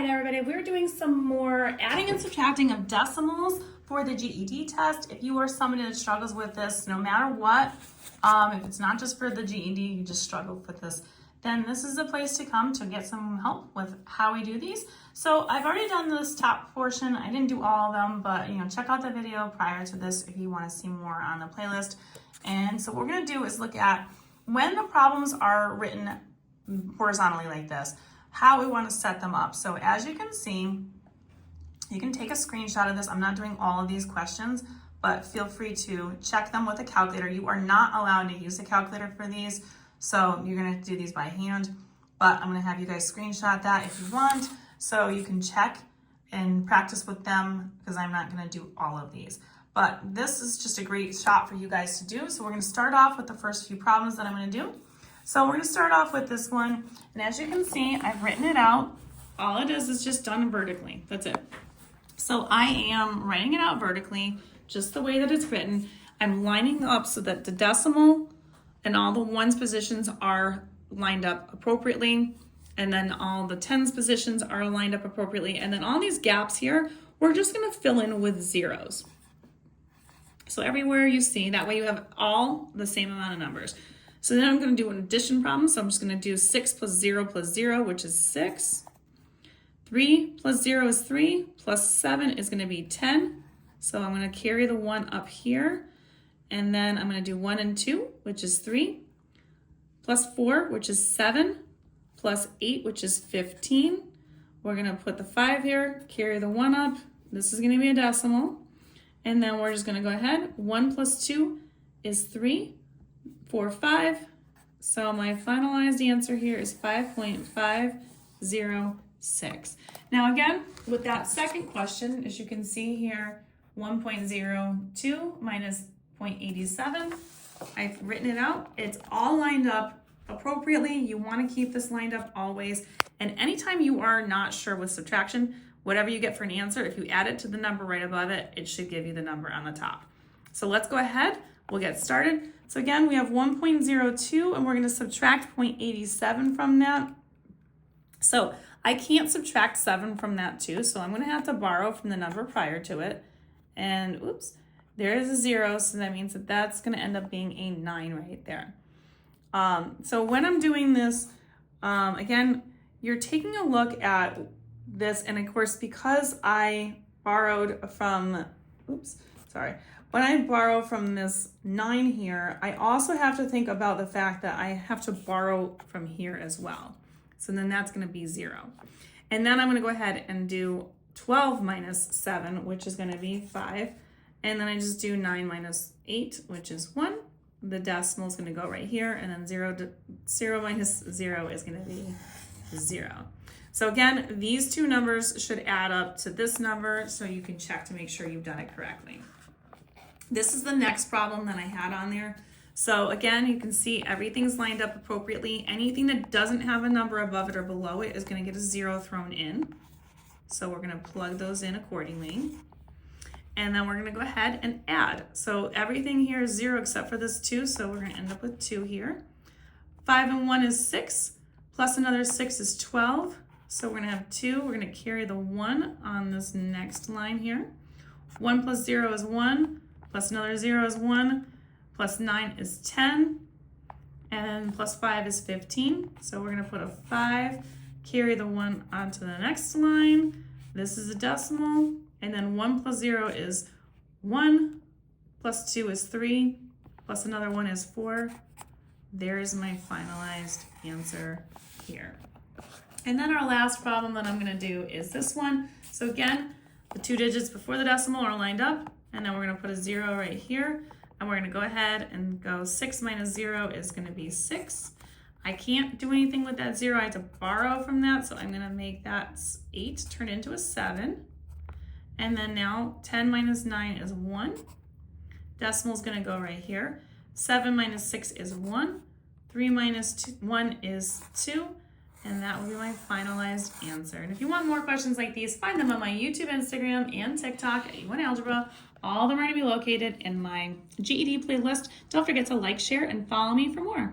right, everybody, we're doing some more adding and subtracting of decimals for the GED test. If you are somebody that struggles with this, no matter what, if it's not just for the GED, you just struggle with this, then this is the place to come to get some help with how we do these. So I've already done this top portion. I didn't do all of them, but check out the video prior to this if you want to see more on the playlist. And so what we're going to do is look at when the problems are written horizontally like this, how we want to set them up. So as you can see, you can take a screenshot of this. I'm not doing all of these questions, but feel free to check them with a calculator. You are not allowed to use a calculator for these, so you're going to have to do these by hand, but I'm going to have you guys screenshot that if you want, so you can check and practice with them, because I'm not going to do all of these. But this is just a great shot for you guys to do. So we're going to start off with the first few problems that I'm going to do. So we're going to start off with this one, and as you can see, I've written it out. All it is just done vertically. That's it. So I am writing it out vertically, just the way that it's written. I'm lining up so that the decimal and all the ones positions are lined up appropriately, and then all the tens positions are lined up appropriately, and then all these gaps here, we're just going to fill in with zeros. So everywhere you see, that way you have all the same amount of numbers. So then I'm going to do an addition problem. So I'm just going to do 6 plus 0 plus 0, which is 6. 3 plus 0 is 3, plus 7 is going to be 10. So I'm going to carry the 1 up here. And then I'm going to do 1 and 2, which is 3. Plus 4, which is 7. Plus 8, which is 15. We're going to put the 5 here, carry the 1 up. This is going to be a decimal. And then we're just going to go ahead. 1 plus 2 is 3. 4, 5. So my finalized answer here is 5.506. Now again, with that second question, as you can see here, 1.02 minus 0.87. I've written it out. It's all lined up appropriately. You want to keep this lined up always. And anytime you are not sure with subtraction, whatever you get for an answer, if you add it to the number right above it, it should give you the number on the top. So let's go ahead. We'll get started. So again, we have 1.02 and we're going to subtract 0.87 from that. So I can't subtract 7 from that too, so I'm going to have to borrow from the number prior to it. And oops, there is a 0, so that means that that's going to end up being a 9 right there. So when I'm doing this, again, you're taking a look at this, and of course, because I borrowed from, when I borrow from this 9 here, I also have to think about the fact that I have to borrow from here as well. So then that's going to be 0. And then I'm going to go ahead and do 12 minus 7, which is going to be 5. And then I just do 9 minus 8, which is 1. The decimal is going to go right here. And then 0 minus 0 is going to be 0. So again, these two numbers should add up to this number, so you can check to make sure you've done it correctly. This is the next problem that I had on there. So again, you can see everything's lined up appropriately. Anything that doesn't have a number above it or below it is going to get a 0 thrown in. So we're going to plug those in accordingly. And then we're going to go ahead and add. So everything here is 0 except for this 2, so we're going to end up with 2 here. 5 and 1 is 6, plus another 6 is 12. So we're going to have 2. We're going to carry the 1 on this next line here. 1 plus 0 is 1. Plus another 0 is 1, plus 9 is 10, and plus 5 is 15. So we're going to put a 5, carry the 1 onto the next line. This is a decimal, and then 1 plus 0 is 1, plus 2 is 3, plus another 1 is 4. There's my finalized answer here. And then our last problem that I'm going to do is this one. So again, the 2 digits before the decimal are lined up. And then we're going to put a 0 right here. And we're going to go ahead and go 6 minus 0 is going to be 6. I can't do anything with that 0. I have to borrow from that. So I'm going to make that 8 turn into a 7. And then now 10 minus 9 is 1. Decimal is going to go right here. 7 minus 6 is 1. 3 minus 1 is 2. And that will be my finalized answer. And if you want more questions like these, find them on my YouTube, Instagram, and TikTok at E1 Algebra. All of them are going to be located in my GED playlist. Don't forget to like, share, and follow me for more.